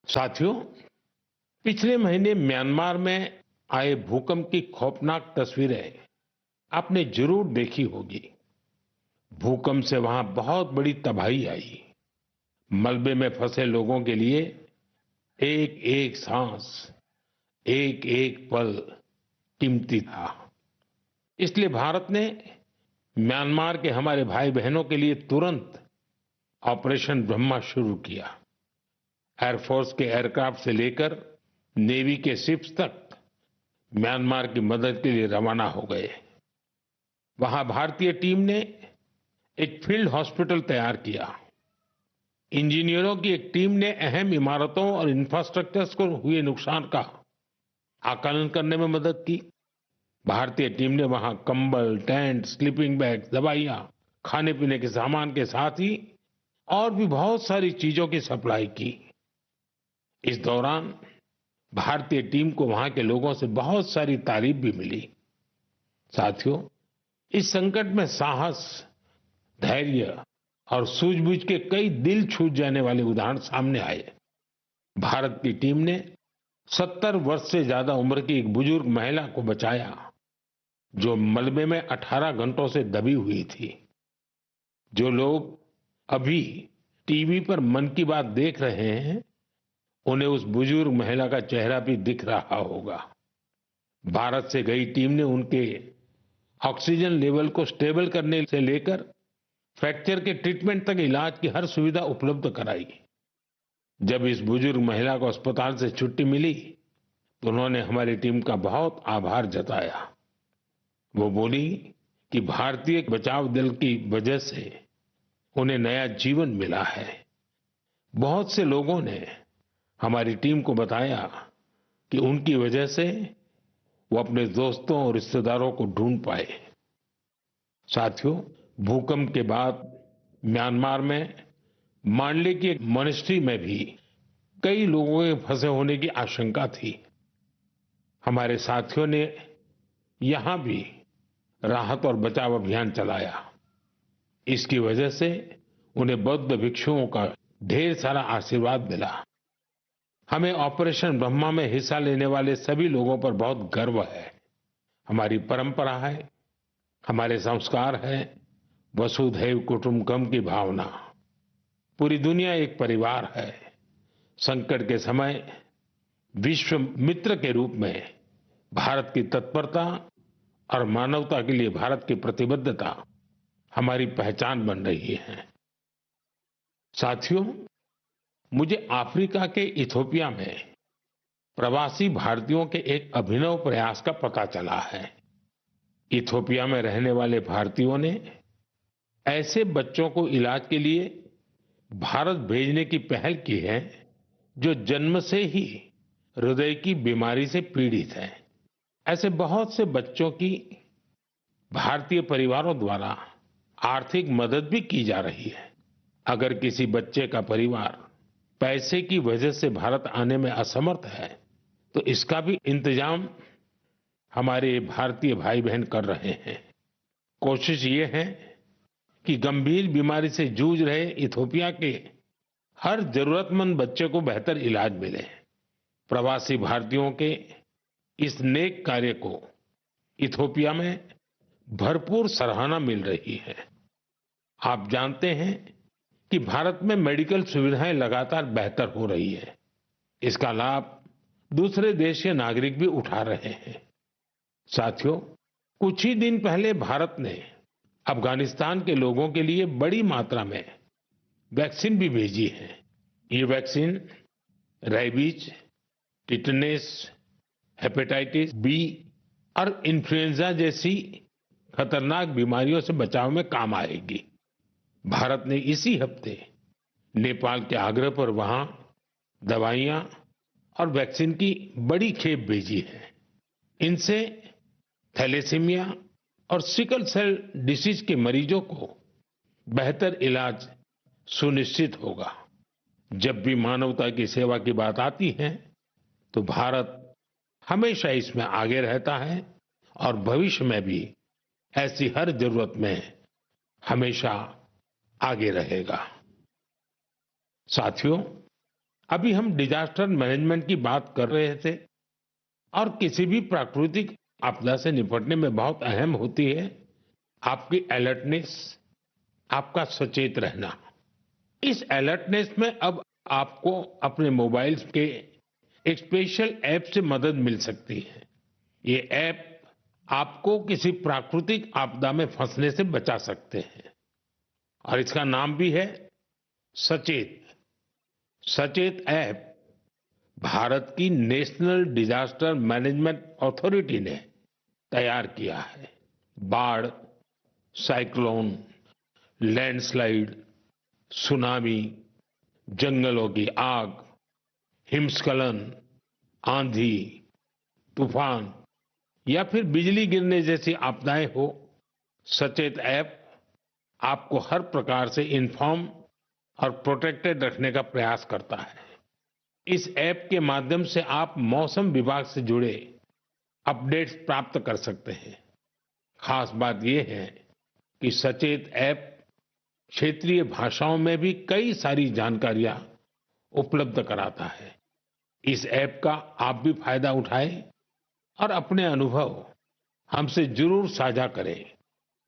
साथियों, पिछले महीने म्यांमार में आए भूकंप की खौफनाक तस्वीरें आपने जरूर देखी होगी। भूकंप से वहां बहुत बड़ी तबाही आई। मलबे में फंसे लोगों के लिए एक एक सांस, एक एक पल कीमती था। इसलिए भारत ने म्यांमार के हमारे भाई बहनों के लिए तुरंत ऑपरेशन ब्रह्मा शुरू किया। एयरफोर्स के एयरक्राफ्ट से लेकर नेवी के शिप्स तक म्यांमार की मदद के लिए रवाना हो गए। वहां भारतीय टीम ने एक फील्ड हॉस्पिटल तैयार किया। इंजीनियरों की एक टीम ने अहम इमारतों और इंफ्रास्ट्रक्चर्स को हुए नुकसान का आकलन करने में मदद की। भारतीय टीम ने वहां कंबल, टेंट, स्लीपिंग बैग्स, दवाइयां, खाने पीने के सामान के साथ ही और भी बहुत सारी चीजों की सप्लाई की। इस दौरान भारतीय टीम को वहां के लोगों से बहुत सारी तारीफ भी मिली। साथियों, इस संकट में साहस, धैर्य और सूझबूझ के कई दिल छू जाने वाले उदाहरण सामने आए। भारत की टीम ने 70 वर्ष से ज्यादा उम्र की एक बुजुर्ग महिला को बचाया, जो मलबे में 18 घंटों से दबी हुई थी। जो लोग अभी टीवी पर मन की बात देख रहे हैं, उन्हें उस बुजुर्ग महिला का चेहरा भी दिख रहा होगा। भारत से गई टीम ने उनके ऑक्सीजन लेवल को स्टेबल करने से लेकर फ्रैक्चर के ट्रीटमेंट तक इलाज की हर सुविधा उपलब्ध कराई। जब इस बुजुर्ग महिला को अस्पताल से छुट्टी मिली, तो उन्होंने हमारी टीम का बहुत आभार जताया। वो बोली कि भारतीय बचाव दल की वजह से उन्हें नया जीवन मिला है। बहुत से लोगों ने हमारी टीम को बताया कि उनकी वजह से वो अपने दोस्तों और रिश्तेदारों को ढूंढ पाए। साथियों, भूकंप के बाद म्यांमार में मांडले की एक मॉनेस्ट्री में भी कई लोगों के फंसे होने की आशंका थी। हमारे साथियों ने यहां भी राहत और बचाव अभियान चलाया। इसकी वजह से उन्हें बौद्ध भिक्षुओं का ढेर सारा आशीर्वाद मिला। हमें ऑपरेशन ब्रह्मा में हिस्सा लेने वाले सभी लोगों पर बहुत गर्व है। हमारी परंपरा है, हमारे संस्कार है, वसुधैव कुटुंबकम की भावना। पूरी दुनिया एक परिवार है। संकट के समय विश्व मित्र के रूप में भारत की तत्परता और मानवता के लिए भारत की प्रतिबद्धता हमारी पहचान बन रही है। साथियों, मुझे अफ्रीका के इथियोपिया में प्रवासी भारतीयों के एक अभिनव प्रयास का पता चला है। इथियोपिया में रहने वाले भारतीयों ने ऐसे बच्चों को इलाज के लिए भारत भेजने की पहल की है, जो जन्म से ही हृदय की बीमारी से पीड़ित हैं। ऐसे बहुत से बच्चों की भारतीय परिवारों द्वारा आर्थिक मदद भी की जा रही है। अगर किसी बच्चे का परिवार पैसे की वजह से भारत आने में असमर्थ है, तो इसका भी इंतजाम हमारे भारतीय भाई बहन कर रहे हैं। कोशिश ये है कि गंभीर बीमारी से जूझ रहे इथियोपिया के हर जरूरतमंद बच्चे को बेहतर इलाज मिले। प्रवासी भारतीयों के इस नेक कार्य को इथियोपिया में भरपूर सराहना मिल रही है। आप जानते हैं कि भारत में मेडिकल सुविधाएं लगातार बेहतर हो रही है। इसका लाभ दूसरे देश के नागरिक भी उठा रहे हैं। साथियों, कुछ ही दिन पहले भारत ने अफगानिस्तान के लोगों के लिए बड़ी मात्रा में वैक्सीन भी भेजी है। ये vaccine rabies, tetanus, hepatitis B और इन्फ्लुएंजा जैसी खतरनाक बीमारियों से बचाव में काम आएगी। भारत ने इसी हफ्ते नेपाल के आग्रह पर वहां दवाइयां और वैक्सीन की बड़ी खेप भेजी है। इनसे थैलेसीमिया और सिकल सेल डिसीज के मरीजों को बेहतर इलाज सुनिश्चित होगा। जब भी मानवता की सेवा की बात आती है, तो भारत हमेशा इसमें आगे रहता है और भविष्य में भी ऐसी हर जरूरत में हमेशा आगे रहेगा। साथियों, अभी हम डिजास्टर मैनेजमेंट की बात कर रहे थे और किसी भी प्राकृतिक आपदा से निपटने में बहुत अहम होती है आपकी अलर्टनेस, आपका सचेत रहना। इस अलर्टनेस में अब आपको अपने मोबाइल के एक स्पेशल ऐप से मदद मिल सकती है। ये ऐप आपको किसी प्राकृतिक आपदा में फंसने से बचा सकते हैं और इसका नाम भी है सचेत। सचेत ऐप भारत की नेशनल डिजास्टर मैनेजमेंट अथॉरिटी ने तैयार किया है। बाढ़, साइक्लोन, लैंडस्लाइड, सुनामी, जंगलों की आग, हिमस्खलन, आंधी, तूफान या फिर बिजली गिरने जैसी आपदाएं हो, सचेत ऐप आपको हर प्रकार से इन्फॉर्म और प्रोटेक्टेड रखने का प्रयास करता है। इस ऐप के माध्यम से आप मौसम विभाग से जुड़े अपडेट्स प्राप्त कर सकते हैं। खास बात यह है कि सचेत ऐप क्षेत्रीय भाषाओं में भी कई सारी जानकारियां उपलब्ध कराता है। इस ऐप का आप भी फायदा उठाएं और अपने अनुभव हमसे जरूर साझा करें।